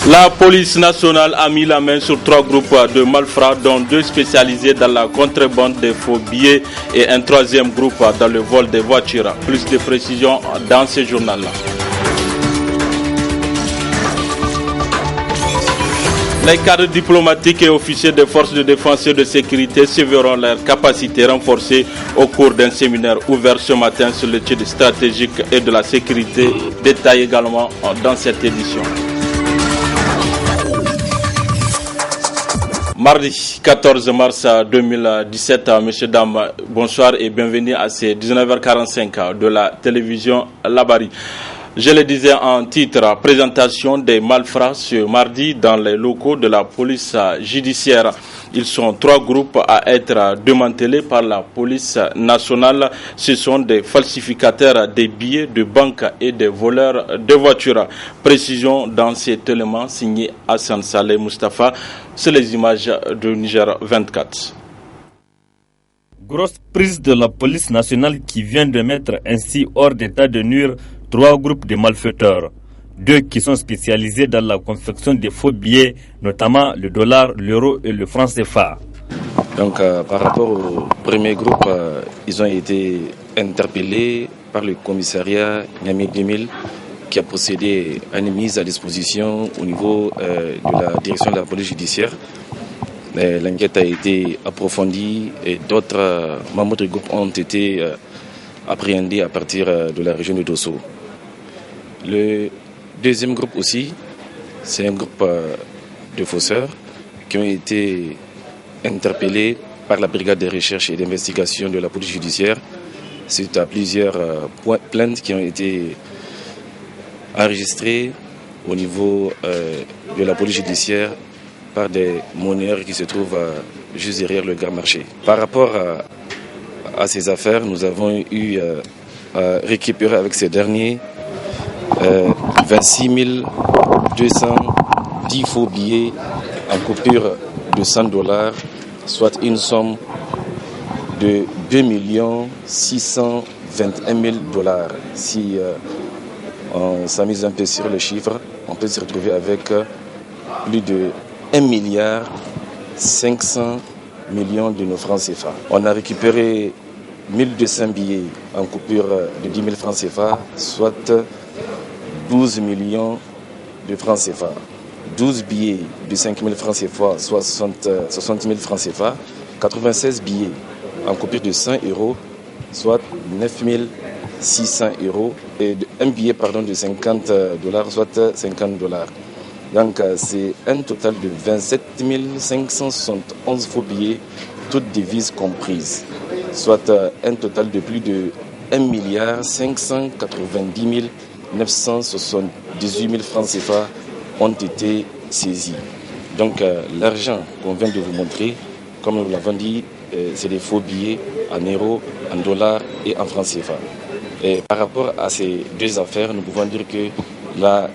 La police nationale a mis la main sur 3 groupes de malfrats, dont 2 spécialisés dans la contrebande des faux billets et un 3e groupe dans le vol des voitures. Plus de précisions dans ce journal-là. Les cadres diplomatiques et officiers des forces de défense et de sécurité se verront leurs capacités renforcées au cours d'un séminaire ouvert ce matin sur l'étude stratégique et de la sécurité, détaillé également dans cette édition. Mardi 14 mars 2017, messieurs, dames, bonsoir et bienvenue à ces 19h45 de la télévision Labari. Je le disais en titre, présentation des malfrats ce mardi dans les locaux de la police judiciaire. Ils sont 3 groupes à être démantelés par la police nationale. Ce sont des falsificateurs des billets de banque et des voleurs de voitures. Précision dans cet élément signé Hassan Saleh Mustafa. C'est les images de Niger 24. Grosse prise de la police nationale qui vient de mettre ainsi hors d'état de nuire 3 groupes de malfaiteurs. 2 qui sont spécialisés dans la confection des faux billets, notamment le dollar, l'euro et le franc CFA. Donc par rapport au premier groupe, ils ont été interpellés par le commissariat Niamey 2000 qui a procédé à une mise à disposition au niveau de la direction de la police judiciaire. L'enquête a été approfondie et d'autres membres du groupe ont été appréhendés à partir de la région de Dosso. Le deuxième groupe aussi, c'est un groupe de fausseurs qui ont été interpellés par la brigade de recherche et d'investigation de la police judiciaire suite à plusieurs plaintes qui ont été enregistrées au niveau de la police judiciaire par des monnayeurs qui se trouvent juste derrière le Gare Marché. Par rapport à ces affaires, nous avons eu à récupérer avec ces derniers 26 210 faux billets en coupure de $100, soit une somme de 2 621 000 $. Si on s'amuse un peu sur le chiffre, on peut se retrouver avec plus de 1 milliard 500 millions de nos francs CFA. On a récupéré 1200 billets en coupure de 10 000 francs CFA, soit 12 millions de francs CFA. 12 billets de 5 000 francs CFA, soit 60 000 francs CFA. 96 billets en coupure de 100 €, soit 9 600 €. Et un billet de 50 $, soit 50 $. Donc c'est un total de 27 571 faux billets, toutes devises comprises. Soit un total de plus de 1 milliard 590 978 000 francs CFA ont été saisis. Donc l'argent qu'on vient de vous montrer, comme nous l'avons dit, c'est des faux billets en euros, en dollars et en francs CFA. Et par rapport à ces 2 affaires, nous pouvons dire que la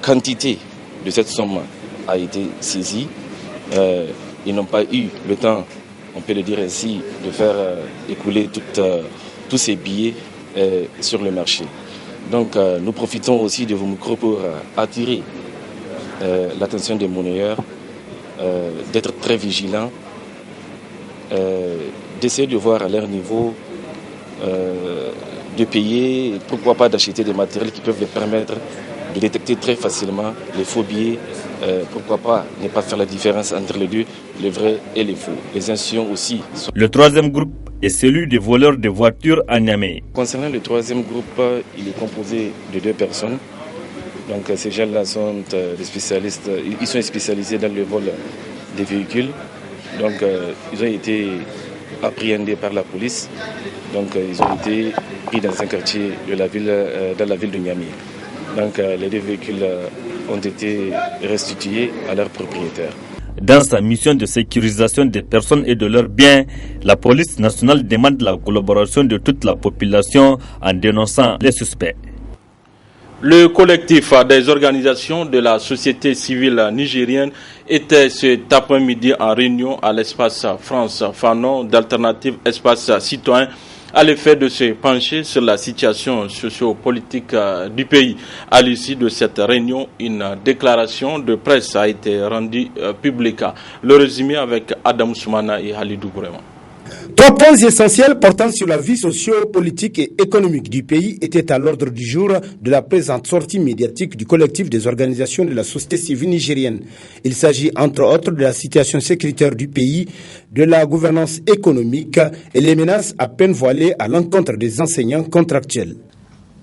quantité de cette somme a été saisie. Ils n'ont pas eu le temps, on peut le dire ainsi, de faire écouler tous ces billets sur le marché. Donc nous profitons aussi de vos micros pour attirer l'attention des monnayeurs, d'être très vigilants, d'essayer de voir à leur niveau, de payer, pourquoi pas d'acheter des matériels qui peuvent les permettre de détecter très facilement les faux billets. Pourquoi pas ne pas faire la différence entre les deux, les vrais et les faux. Les incidents aussi. Le 3e groupe est celui des voleurs de voitures à Niamey. Concernant le 3e groupe, il est composé de 2 personnes. Donc ces gens-là sont des spécialistes, ils sont spécialisés dans le vol des véhicules. Donc ils ont été appréhendés par la police. Donc ils ont été pris dans un quartier de la ville, dans la ville de Niamey. Donc les 2 véhicules ont été restitués à leurs propriétaires. Dans sa mission de sécurisation des personnes et de leurs biens, la police nationale demande la collaboration de toute la population en dénonçant les suspects. Le collectif des organisations de la société civile nigérienne était cet après-midi en réunion à l'espace France Fanon d'Alternative Espace Citoyen à l'effet de se pencher sur la situation socio-politique du pays. À l'issue de cette réunion, une déclaration de presse a été rendue publique. Le résumé avec Adam Soumana et Halidou Gourema. 3 points essentiels portant sur la vie socio-politique et économique du pays étaient à l'ordre du jour de la présente sortie médiatique du collectif des organisations de la société civile nigérienne. Il s'agit entre autres de la situation sécuritaire du pays, de la gouvernance économique et les menaces à peine voilées à l'encontre des enseignants contractuels.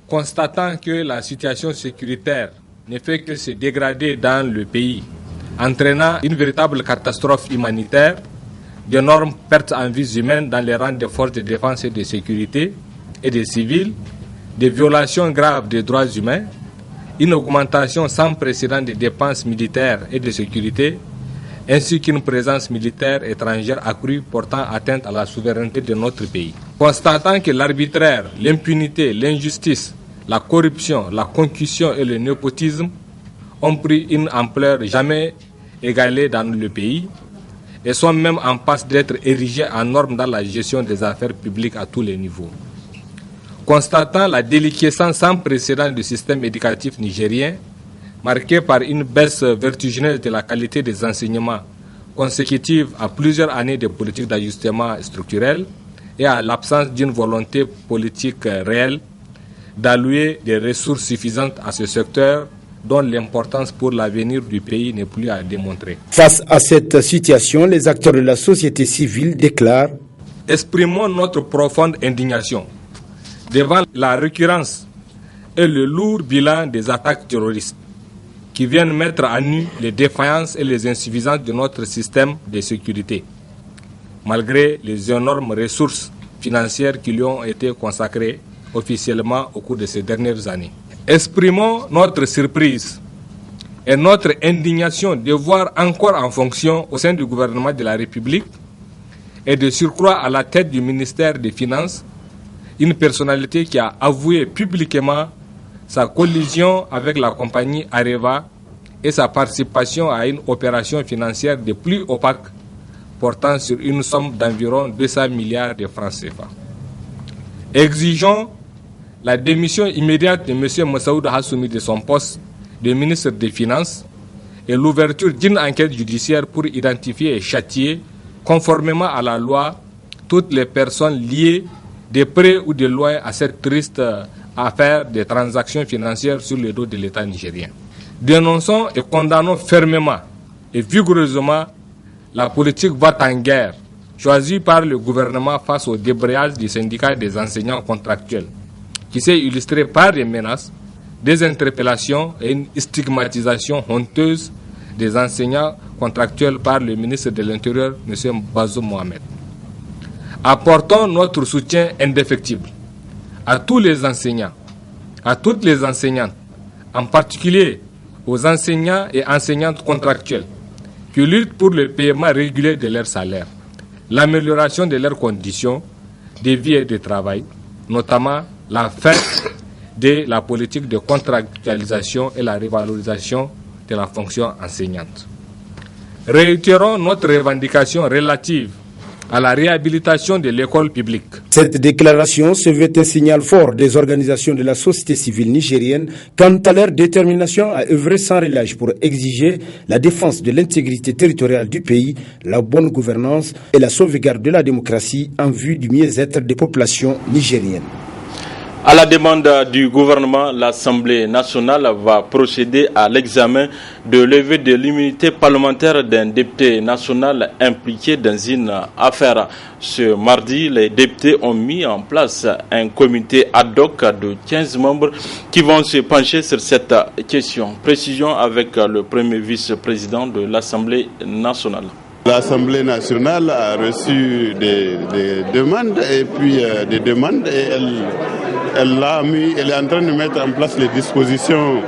Constatant que la situation sécuritaire ne fait que se dégrader dans le pays, entraînant une véritable catastrophe humanitaire, d'énormes pertes en vies humaines dans les rangs des forces de défense et de sécurité et des civils, des violations graves des droits humains, une augmentation sans précédent des dépenses militaires et de sécurité, ainsi qu'une présence militaire étrangère accrue portant atteinte à la souveraineté de notre pays. Constatant que l'arbitraire, l'impunité, l'injustice, la corruption, la concussion et le népotisme ont pris une ampleur jamais égalée dans le pays, et sont même en passe d'être érigés en normes dans la gestion des affaires publiques à tous les niveaux. Constatant la déliquescence sans précédent du système éducatif nigérien, marqué par une baisse vertigineuse de la qualité des enseignements consécutive à plusieurs années de politique d'ajustement structurel et à l'absence d'une volonté politique réelle d'allouer des ressources suffisantes à ce secteur dont l'importance pour l'avenir du pays n'est plus à démontrer. Face à cette situation, les acteurs de la société civile déclarent « Exprimons notre profonde indignation devant la récurrence et le lourd bilan des attaques terroristes qui viennent mettre à nu les défaillances et les insuffisances de notre système de sécurité, malgré les énormes ressources financières qui lui ont été consacrées officiellement au cours de ces dernières années. Exprimons notre surprise et notre indignation de voir encore en fonction au sein du gouvernement de la République et de surcroît à la tête du ministère des Finances une personnalité qui a avoué publiquement sa collusion avec la compagnie Areva et sa participation à une opération financière des plus opaques portant sur une somme d'environ 200 milliards de francs CFA. Exigeons la démission immédiate de M. Massaoud Hassoumi de son poste de ministre des Finances et l'ouverture d'une enquête judiciaire pour identifier et châtier, conformément à la loi, toutes les personnes liées de près ou de loin à cette triste affaire des transactions financières sur le dos de l'État nigérien. Dénonçons et condamnons fermement et vigoureusement la politique va-t-en-guerre choisie par le gouvernement face au débrayage du syndicat des enseignants contractuels, qui s'est illustré par des menaces, des interpellations et une stigmatisation honteuse des enseignants contractuels par le ministre de l'Intérieur, M. Bazoum Mohamed. Apportons notre soutien indéfectible à tous les enseignants, à toutes les enseignantes, en particulier aux enseignants et enseignantes contractuels qui luttent pour le paiement régulier de leurs salaires, l'amélioration de leurs conditions de vie et de travail, notamment la fin de la politique de contractualisation et la revalorisation de la fonction enseignante. Réitérons notre revendication relative à la réhabilitation de l'école publique. Cette déclaration se veut un signal fort des organisations de la société civile nigérienne quant à leur détermination à œuvrer sans relâche pour exiger la défense de l'intégrité territoriale du pays, la bonne gouvernance et la sauvegarde de la démocratie en vue du mieux-être des populations nigériennes. À la demande du gouvernement, l'Assemblée nationale va procéder à l'examen de levée de l'immunité parlementaire d'un député national impliqué dans une affaire. Ce mardi, les députés ont mis en place un comité ad hoc de 15 membres qui vont se pencher sur cette question. Précision avec le premier vice-président de l'Assemblée nationale. L'Assemblée nationale a reçu des demandes et puis des demandes et elle est en train de mettre en place les dispositions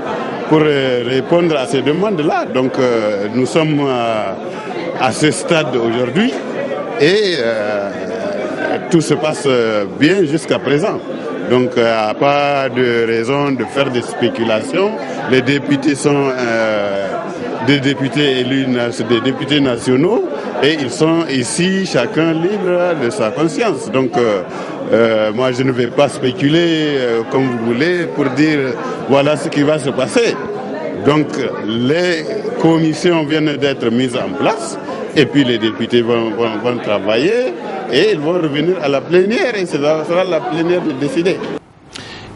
pour répondre à ces demandes-là. Donc nous sommes à ce stade aujourd'hui et tout se passe bien jusqu'à présent. Donc il n'y a pas de raison de faire des spéculations. Les députés sont des députés élus, des députés nationaux, et ils sont ici chacun libre de sa conscience. Donc moi je ne vais pas spéculer comme vous voulez pour dire voilà ce qui va se passer. Donc les commissions viennent d'être mises en place et puis les députés vont travailler et ils vont revenir à la plénière et ce sera la plénière de décider.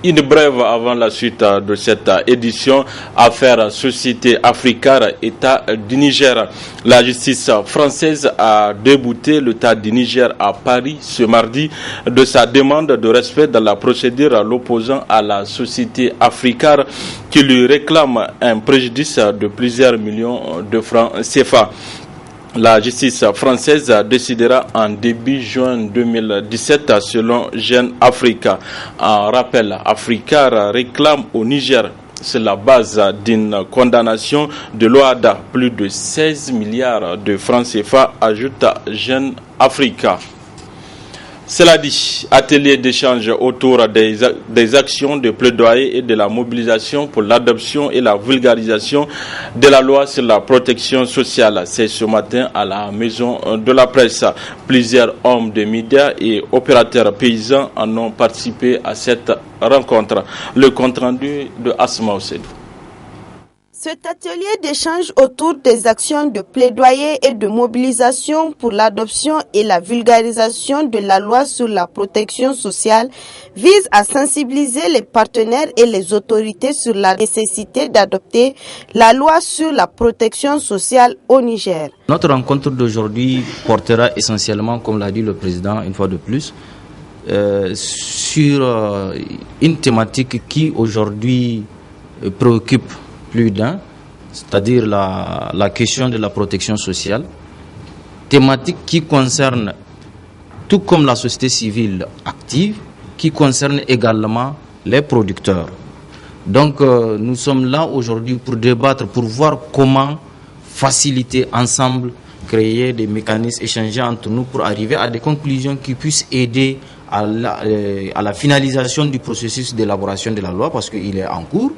Une brève avant la suite de cette édition, affaire Société Africare, État du Niger. La justice française a débouté l'État du Niger à Paris ce mardi de sa demande de respect dans la procédure l'opposant à la Société Africare qui lui réclame un préjudice de plusieurs millions de francs CFA. La justice française décidera en début juin 2017 selon Jeune Africa. En rappel, Africare réclame au Niger, sur la base d'une condamnation de l'OHADA, plus de 16 milliards de francs CFA, ajoute Jeune Africa. Cela dit, atelier d'échange autour des actions de plaidoyer et de la mobilisation pour l'adoption et la vulgarisation de la loi sur la protection sociale. C'est ce matin à la Maison de la Presse. Plusieurs hommes de médias et opérateurs paysans en ont participé à cette rencontre. Le compte-rendu de Asma Osedou. Cet atelier d'échange autour des actions de plaidoyer et de mobilisation pour l'adoption et la vulgarisation de la loi sur la protection sociale vise à sensibiliser les partenaires et les autorités sur la nécessité d'adopter la loi sur la protection sociale au Niger. Notre rencontre d'aujourd'hui portera essentiellement, comme l'a dit le président une fois de plus, sur une thématique qui aujourd'hui préoccupe plus d'un, c'est-à-dire la question de la protection sociale, thématique qui concerne, tout comme la société civile active, qui concerne également les producteurs. Donc nous sommes là aujourd'hui pour débattre, pour voir comment faciliter ensemble, créer des mécanismes, échanger entre nous pour arriver à des conclusions qui puissent aider à la finalisation du processus d'élaboration de la loi, parce qu'il est en cours.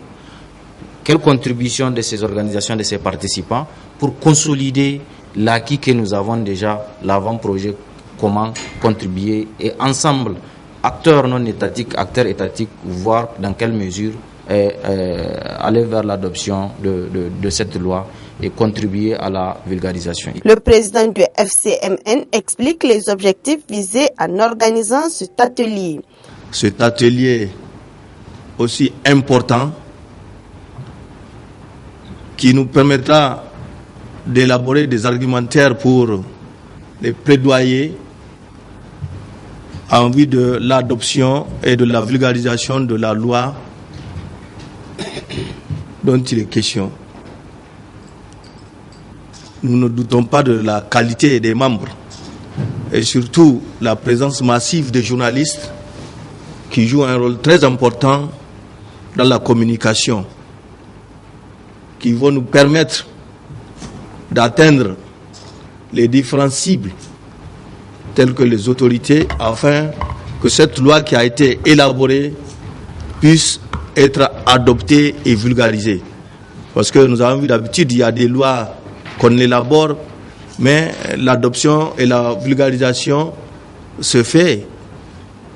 Quelle contribution de ces organisations, de ces participants, pour consolider l'acquis que nous avons déjà, l'avant-projet, comment contribuer et ensemble, acteurs non étatiques, acteurs étatiques, voir dans quelle mesure aller vers l'adoption de cette loi et contribuer à la vulgarisation. Le président du FCMN explique les objectifs visés en organisant cet atelier. Cet atelier aussi important qui nous permettra d'élaborer des argumentaires pour les plaidoyer en vue de l'adoption et de la vulgarisation de la loi dont il est question. Nous ne doutons pas de la qualité des membres et surtout la présence massive des journalistes qui jouent un rôle très important dans la communication, qui vont nous permettre d'atteindre les différentes cibles telles que les autorités, afin que cette loi qui a été élaborée puisse être adoptée et vulgarisée. Parce que nous avons vu d'habitude, il y a des lois qu'on élabore, mais l'adoption et la vulgarisation se fait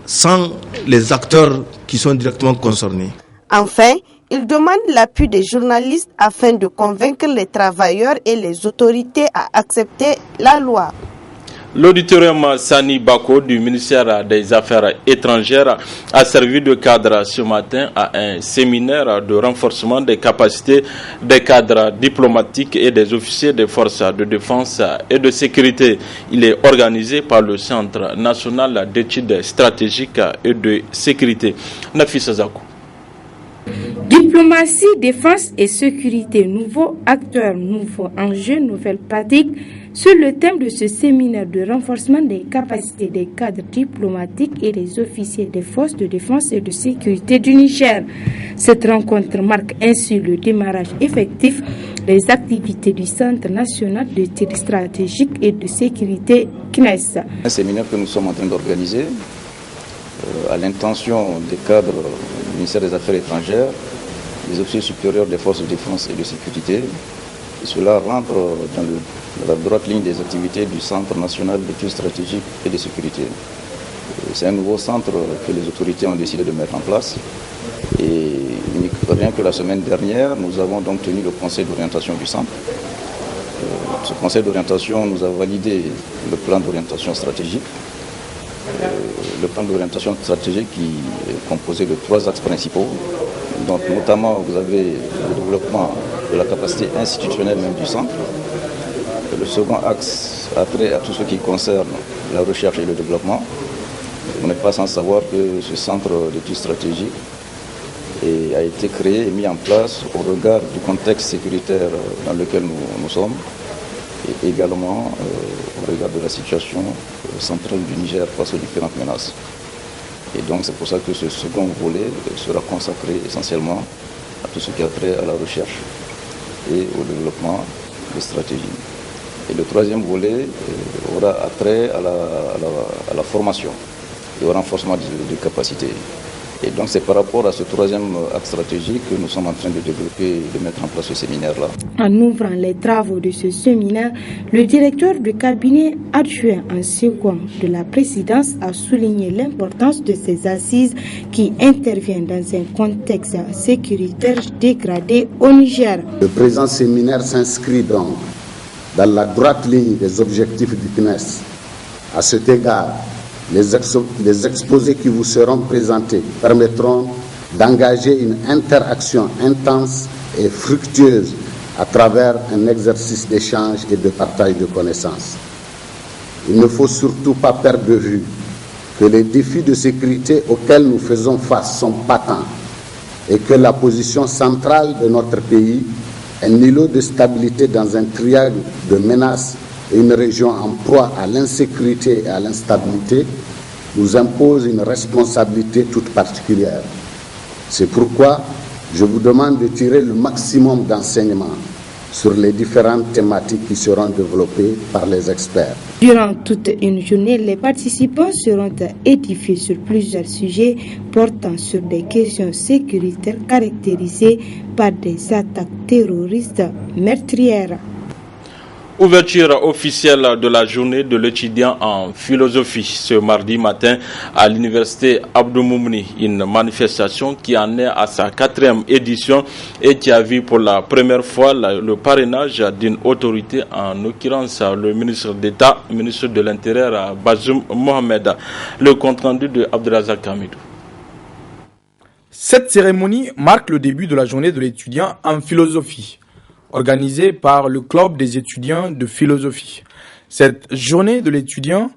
sans les acteurs qui sont directement concernés. Enfin, il demande l'appui des journalistes afin de convaincre les travailleurs et les autorités à accepter la loi. L'auditorium Sani Bako du ministère des Affaires étrangères a servi de cadre ce matin à un séminaire de renforcement des capacités des cadres diplomatiques et des officiers des forces de défense et de sécurité. Il est organisé par le Centre national d'études stratégiques et de sécurité. Nafisa Zakou. Diplomatie, défense et sécurité, nouveaux acteurs, nouveaux enjeux, nouvelles pratiques. Sur le thème de ce séminaire de renforcement des capacités des cadres diplomatiques et des officiers des forces de défense et de sécurité du Niger. Cette rencontre marque ainsi le démarrage effectif des activités du Centre national d'études stratégiques et de sécurité CNES. Un séminaire que nous sommes en train d'organiser à l'intention des cadres du ministère des Affaires étrangères, des officiers supérieurs des forces de défense et de sécurité, cela rentre dans la droite ligne des activités du Centre national d'études stratégiques et de sécurité. C'est un nouveau centre que les autorités ont décidé de mettre en place. Et rien que la semaine dernière, nous avons donc tenu le conseil d'orientation du centre. Ce conseil d'orientation nous a validé le plan d'orientation stratégique. Le plan d'orientation stratégique qui est composé de 3 axes principaux. Donc notamment, vous avez le développement de la capacité institutionnelle même du centre. Le second axe a trait à tout ce qui concerne la recherche et le développement. On n'est pas sans savoir que ce centre d'études stratégiques a été créé et mis en place au regard du contexte sécuritaire dans lequel nous sommes et également au regard de la situation centrale du Niger face aux différentes menaces. Et donc c'est pour ça que ce second volet sera consacré essentiellement à tout ce qui a trait à la recherche et au développement de stratégies. Et le troisième volet aura attrait à la formation et au renforcement des capacités. Et donc c'est par rapport à ce troisième axe stratégique que nous sommes en train de développer et de mettre en place ce séminaire-là. En ouvrant les travaux de ce séminaire, le directeur du cabinet adjoint en second de la présidence a souligné l'importance de ces assises qui interviennent dans un contexte sécuritaire dégradé au Niger. Le présent séminaire s'inscrit donc dans la droite ligne des objectifs du CNES. À cet égard, les exposés qui vous seront présentés permettront d'engager une interaction intense et fructueuse à travers un exercice d'échange et de partage de connaissances. Il ne faut surtout pas perdre de vue que les défis de sécurité auxquels nous faisons face sont patents et que la position centrale de notre pays, un îlot de stabilité dans un triangle de menaces et une région en proie à l'insécurité et à l'instabilité, nous impose une responsabilité toute particulière. C'est pourquoi je vous demande de tirer le maximum d'enseignements sur les différentes thématiques qui seront développées par les experts. Durant toute une journée, les participants seront édifiés sur plusieurs sujets portant sur des questions sécuritaires caractérisées par des attaques terroristes meurtrières. Ouverture officielle de la journée de l'étudiant en philosophie ce mardi matin à l'université Abdou Moumouni, une manifestation qui en est à sa 4e édition et qui a vu pour la première fois le parrainage d'une autorité, en l'occurrence le ministre d'État, ministre de l'Intérieur Bazoum Mohamed. Le compte rendu de Abdelazak Hamidou. Cette cérémonie marque le début de la journée de l'étudiant en philosophie, organisée par le club des étudiants de philosophie. Cette journée de l'étudiant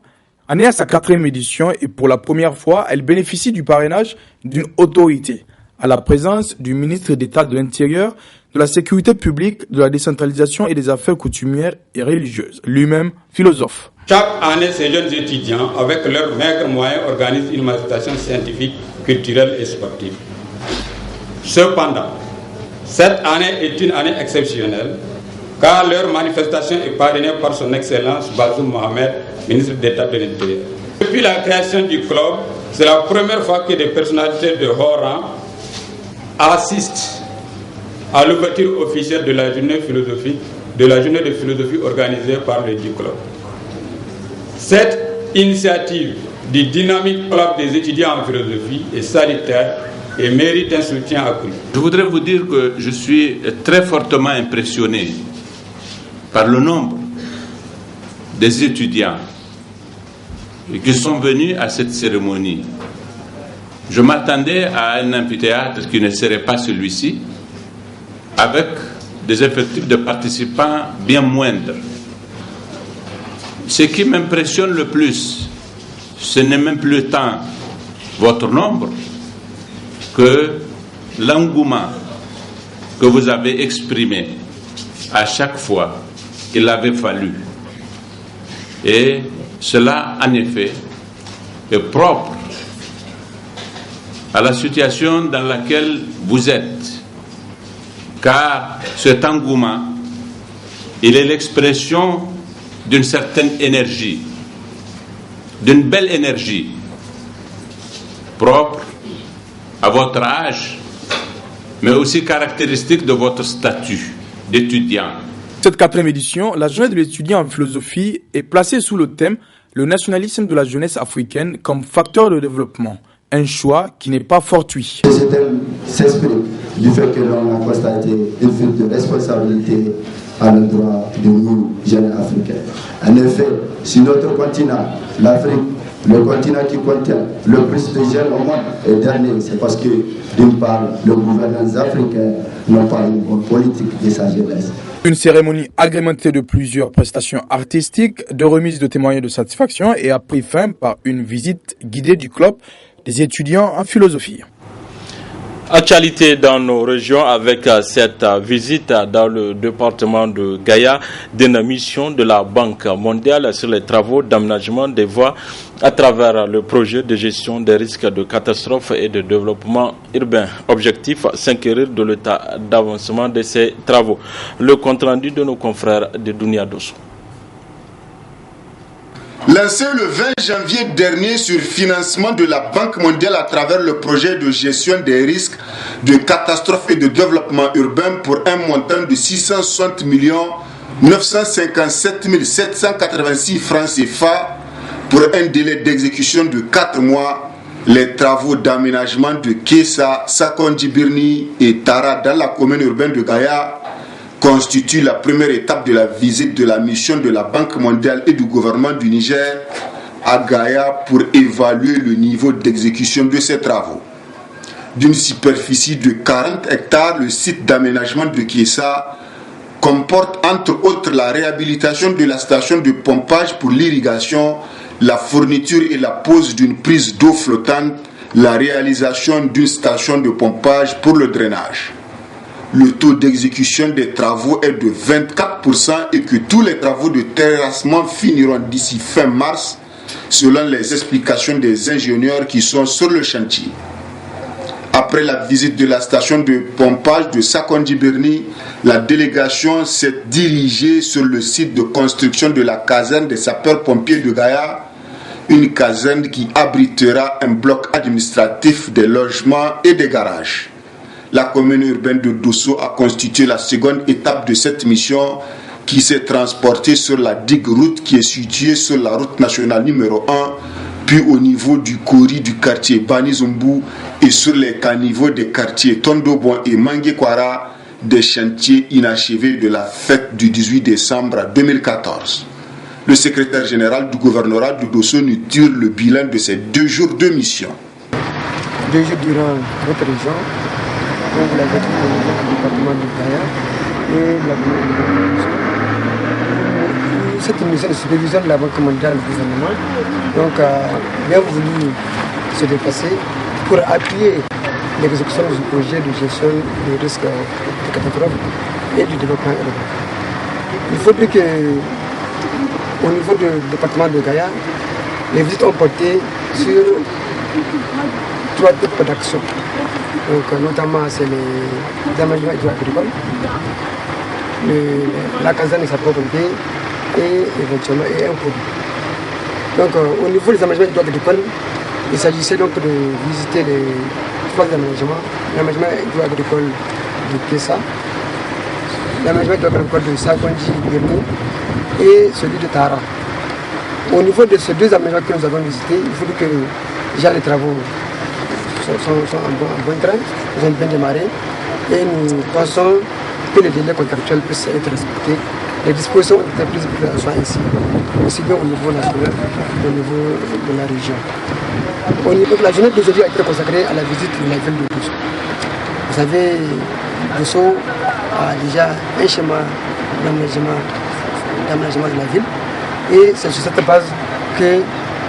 en est à sa 4e édition et pour la première fois, elle bénéficie du parrainage d'une autorité, à la présence du ministre d'État de l'Intérieur, de la Sécurité publique, de la décentralisation et des affaires coutumières et religieuses, lui-même philosophe. Chaque année, ces jeunes étudiants, avec leurs maigres moyens, organisent une manifestation scientifique, culturelle et sportive. Cependant, cette année est une année exceptionnelle, car leur manifestation est parrainée par son Excellence Bazoum Mohamed, ministre d'État de l'Intérieur. Depuis la création du club, c'est la première fois que des personnalités de haut rang assistent à l'ouverture officielle de la journée de philosophie organisée par le club. Cette initiative du dynamique club des étudiants en philosophie est salutaire et mérite un soutien accru. Je voudrais vous dire que je suis très fortement impressionné par le nombre des étudiants qui sont venus à cette cérémonie. Je m'attendais à un amphithéâtre qui ne serait pas celui-ci, avec des effectifs de participants bien moindres. Ce qui m'impressionne le plus, ce n'est même plus tant votre nombre que l'engouement que vous avez exprimé à chaque fois qu'il avait fallu. Et cela, en effet, est propre à la situation dans laquelle vous êtes, car cet engouement, il est l'expression d'une certaine énergie, d'une belle énergie, propre à votre âge, mais aussi caractéristique de votre statut d'étudiant. Cette 4e édition, la journée de l'étudiant en philosophie est placée sous le thème « Le nationalisme de la jeunesse africaine comme facteur de développement ». Un choix qui n'est pas fortuit. Ce thème s'exprime du fait que l'on a constaté une fuite de responsabilité à l'endroit de nous, jeunes africains. En effet, sur notre continent, l'Afrique, le continent qui contient le plus de jeunes au monde est dernier. C'est parce que, d'une part, les gouvernants africains n'ont pas une bonne politique de sa jeunesse. Une cérémonie agrémentée de plusieurs prestations artistiques, de remises de témoignages de satisfaction et a pris fin par une visite guidée du club des étudiants en philosophie. Actualité dans nos régions avec cette visite dans le département de Gaïa d'une mission de la Banque mondiale sur les travaux d'aménagement des voies à travers le projet de gestion des risques de catastrophes et de développement urbain. Objectif, s'inquérir de l'état d'avancement de ces travaux. Le compte rendu de nos confrères de Dounia Dosso. Lancé le 20 janvier dernier sur financement de la Banque mondiale à travers le projet de gestion des risques de catastrophes et de développement urbain pour un montant de 660 957 786 francs CFA pour un délai d'exécution de 4 mois, les travaux d'aménagement de Kessa, Sakondjibirni et Tara dans la commune urbaine de Gaïa constitue la première étape de la visite de la mission de la Banque mondiale et du gouvernement du Niger à Gaïa pour évaluer le niveau d'exécution de ces travaux. D'une superficie de 40 hectares, le site d'aménagement de Kessa comporte entre autres la réhabilitation de la station de pompage pour l'irrigation, la fourniture et la pose d'une prise d'eau flottante, la réalisation d'une station de pompage pour le drainage. Le taux d'exécution des travaux est de 24% et que tous les travaux de terrassement finiront d'ici fin mars, selon les explications des ingénieurs qui sont sur le chantier. Après la visite de la station de pompage de Sakondjibirni, la délégation s'est dirigée sur le site de construction de la caserne des sapeurs-pompiers de Gaïa, une caserne qui abritera un bloc administratif, des logements et des garages. La commune urbaine de Dosso a constitué la seconde étape de cette mission qui s'est transportée sur la digue route qui est située sur la route nationale numéro 1, puis au niveau du Kori du quartier Banizumbu et sur les caniveaux des quartiers Tondobon et Manguekwara, des chantiers inachevés de la fête du 18 décembre 2014. Le secrétaire général du gouvernorat de Dosso nous tire le bilan de ces 2 jours de mission. 2 jours durant notre région, donc la du département de Gaïa et la cette mission de supervision de la Banque mondiale du gouvernement donc bien voulu se déplacer pour appuyer l'exécution du projet de gestion des risques de catastrophes et du développement urbain. Il faudrait que au niveau du département de Gaïa, les visites ont porté sur 3 types d'actions. Donc, notamment, c'est les aménagements agricoles, la caserne de sapeurs-pompiers et éventuellement un produit. Donc, au niveau des aménagements agricoles, il s'agissait donc de visiter les 3 aménagements. L'aménagement agricole de Kessa, l'aménagement agricole de Sakondjibirni et celui de Tara. Au niveau de ces 2 aménagements que nous avons visités, il faut que déjà les travaux sont en bon train, ils ont bien démarré et nous pensons que les délais contractuels puissent être respectés. Les dispositions ont été prises pour que ça soit ainsi, aussi bien au niveau national qu'au niveau de la région. Au niveau de la journée d'aujourd'hui a été consacrée à la visite de la ville de Dosso. Vous savez, Dosso a déjà un schéma d'aménagement de la ville et c'est sur cette base que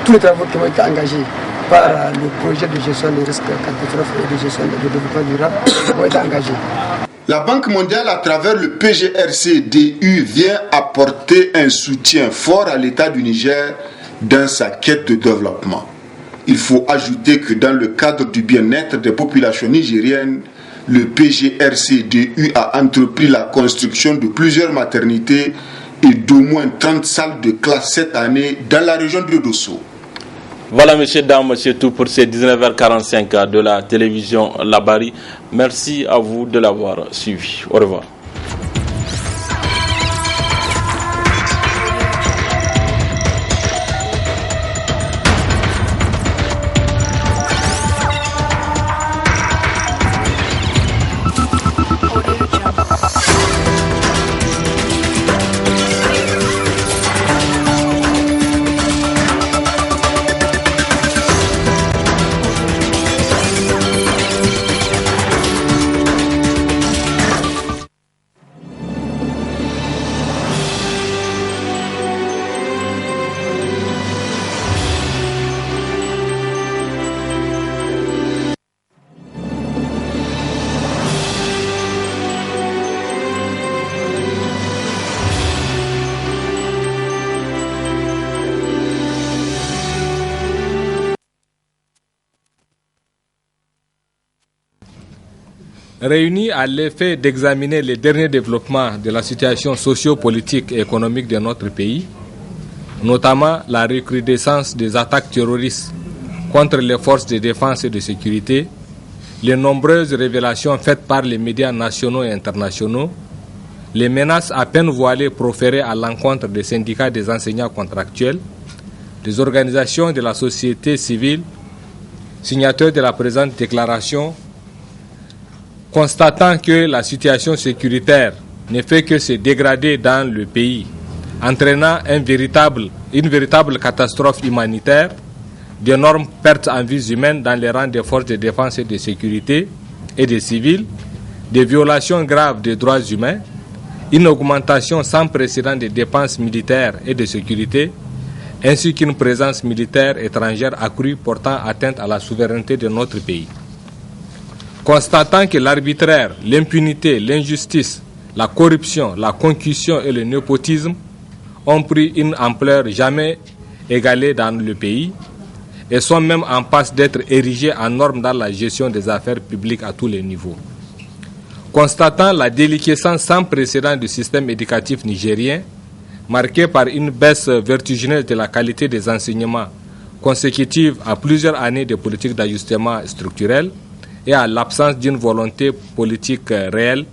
tous les travaux qui ont été engagés par le projet de gestion des risques catastrophes et de gestion de développement durable ont été engagés. La Banque mondiale, à travers le PGRC-DU, vient apporter un soutien fort à l'État du Niger dans sa quête de développement. Il faut ajouter que dans le cadre du bien-être des populations nigériennes, le PGRC-DU a entrepris la construction de plusieurs maternités et d'au moins 30 salles de classe cette année dans la région de Dosso. Voilà, messieurs, dames, c'est tout pour ces 19h45 de la télévision Labari. Merci à vous de l'avoir suivi. Au revoir. réunis à l'effet d'examiner les derniers développements de la situation socio-politique et économique de notre pays, notamment la recrudescence des attaques terroristes contre les forces de défense et de sécurité, les nombreuses révélations faites par les médias nationaux et internationaux, les menaces à peine voilées proférées à l'encontre des syndicats des enseignants contractuels, des organisations de la société civile, signataires de la présente déclaration, constatant que la situation sécuritaire ne fait que se dégrader dans le pays, entraînant une véritable catastrophe humanitaire, d'énormes pertes en vies humaines dans les rangs des forces de défense et de sécurité et des civils, des violations graves des droits humains, une augmentation sans précédent des dépenses militaires et de sécurité, ainsi qu'une présence militaire étrangère accrue portant atteinte à la souveraineté de notre pays. Constatant que l'arbitraire, l'impunité, l'injustice, la corruption, la concussion et le népotisme ont pris une ampleur jamais égalée dans le pays et sont même en passe d'être érigés en normes dans la gestion des affaires publiques à tous les niveaux. Constatant la déliquescence sans précédent du système éducatif nigérien, marqué par une baisse vertigineuse de la qualité des enseignements consécutive à plusieurs années de politique d'ajustement structurel et à l'absence d'une volonté politique réelle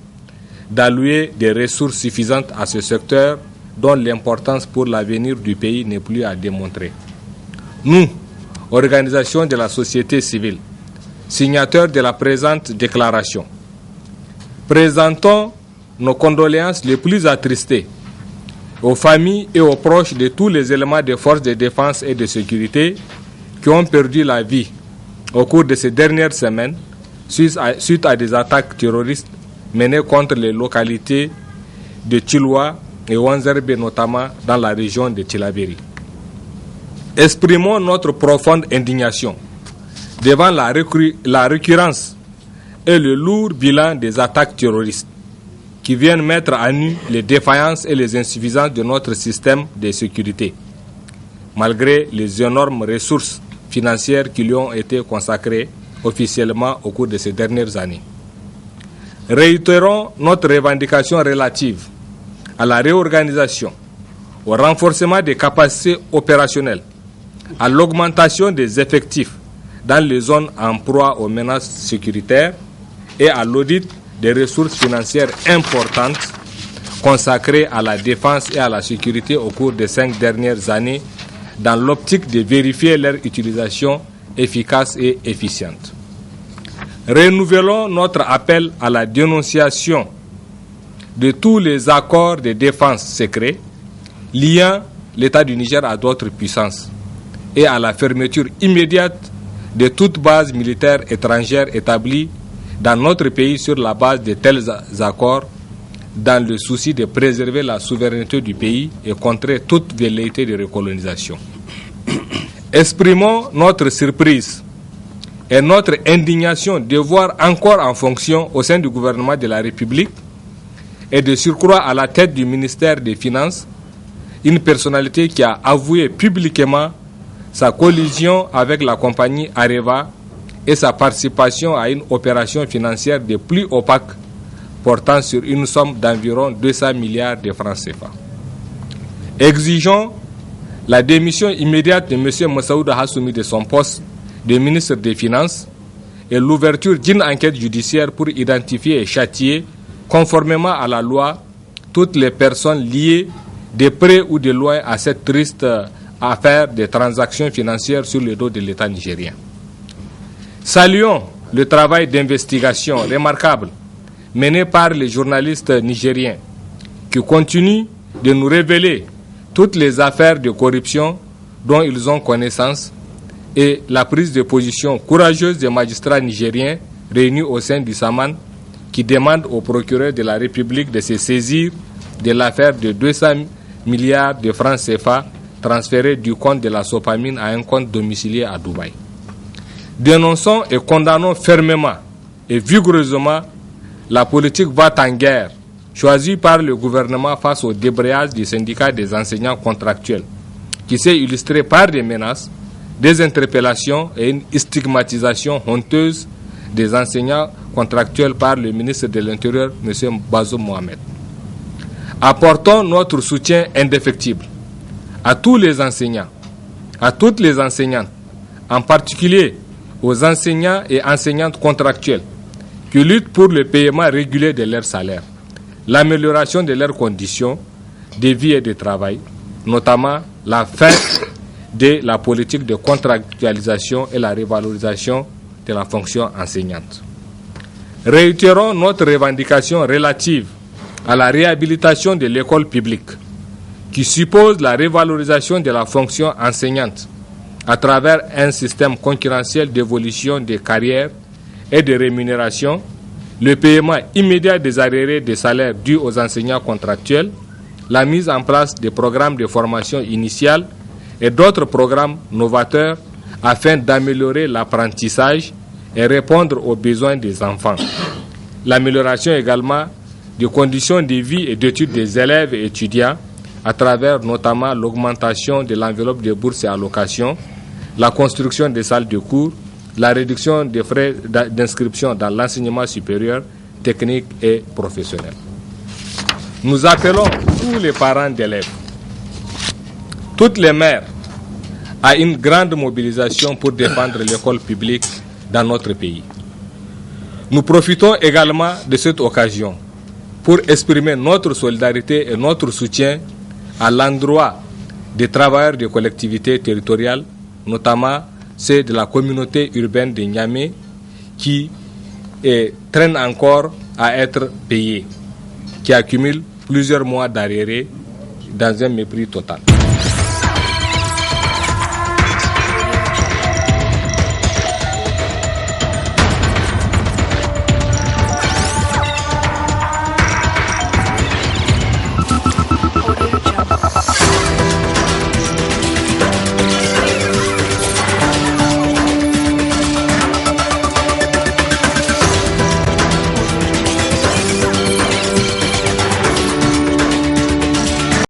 d'allouer des ressources suffisantes à ce secteur dont l'importance pour l'avenir du pays n'est plus à démontrer. Nous, organisation de la société civile, signataires de la présente déclaration, présentons nos condoléances les plus attristées aux familles et aux proches de tous les éléments des forces de défense et de sécurité qui ont perdu la vie au cours de ces dernières semaines suite à des attaques terroristes menées contre les localités de Tchiloua et Wanzerbe, notamment dans la région de Tillabéri. Exprimons notre profonde indignation devant la récurrence et le lourd bilan des attaques terroristes qui viennent mettre à nu les défaillances et les insuffisances de notre système de sécurité, malgré les énormes ressources financières qui lui ont été consacrées officiellement au cours de ces dernières années. Réitérons notre revendication relative à la réorganisation, au renforcement des capacités opérationnelles, à l'augmentation des effectifs dans les zones en proie aux menaces sécuritaires et à l'audit des ressources financières importantes consacrées à la défense et à la sécurité au cours des 5 dernières années dans l'optique de vérifier leur utilisation efficace et efficiente. Renouvelons notre appel à la dénonciation de tous les accords de défense secrets liant l'État du Niger à d'autres puissances et à la fermeture immédiate de toute base militaire étrangère établie dans notre pays sur la base de tels accords, dans le souci de préserver la souveraineté du pays et contrer toute velléité de recolonisation. Exprimons notre surprise et notre indignation de voir encore en fonction au sein du gouvernement de la République et de surcroît à la tête du ministère des Finances une personnalité qui a avoué publiquement sa collusion avec la compagnie Areva et sa participation à une opération financière des plus opaques portant sur une somme d'environ 200 milliards de francs CFA. Exigeons la démission immédiate de M. Massaouda Hassoumi de son poste de ministre des Finances et l'ouverture d'une enquête judiciaire pour identifier et châtier, conformément à la loi, toutes les personnes liées de près ou de loin à cette triste affaire des transactions financières sur le dos de l'État nigérien. Saluons le travail d'investigation remarquable mené par les journalistes nigériens qui continuent de nous révéler toutes les affaires de corruption dont ils ont connaissance et la prise de position courageuse des magistrats nigériens réunis au sein du Saman qui demandent au procureur de la République de se saisir de l'affaire de 200 milliards de francs CFA transférés du compte de la Sopamine à un compte domicilié à Dubaï. Dénonçons et condamnons fermement et vigoureusement la politique va-t-en-guerre choisie par le gouvernement face au débrayage du syndicat des enseignants contractuels, qui s'est illustré par des menaces, des interpellations et une stigmatisation honteuse des enseignants contractuels par le ministre de l'Intérieur, M. Bazoum Mohamed. Apportons notre soutien indéfectible à tous les enseignants, à toutes les enseignantes, en particulier aux enseignants et enseignantes contractuels qui luttent pour le paiement régulier de leurs salaires, l'amélioration de leurs conditions de vie et de travail, notamment la fin de la politique de contractualisation et la revalorisation de la fonction enseignante. Réitérons notre revendication relative à la réhabilitation de l'école publique, qui suppose la revalorisation de la fonction enseignante à travers un système concurrentiel d'évolution des carrières et de rémunération, le paiement immédiat des arriérés des salaires dus aux enseignants contractuels, la mise en place des programmes de formation initiale et d'autres programmes novateurs afin d'améliorer l'apprentissage et répondre aux besoins des enfants. L'amélioration également des conditions de vie et d'études des élèves et étudiants à travers notamment l'augmentation de l'enveloppe de bourses et allocations, la construction des salles de cours, la réduction des frais d'inscription dans l'enseignement supérieur, technique et professionnel. Nous appelons tous les parents d'élèves, toutes les mères, à une grande mobilisation pour défendre l'école publique dans notre pays. Nous profitons également de cette occasion pour exprimer notre solidarité et notre soutien à l'endroit des travailleurs des collectivités territoriales, notamment ceux de la communauté urbaine de Niamey, qui traînent encore à être payés, qui accumulent plusieurs mois d'arriérés dans un mépris total.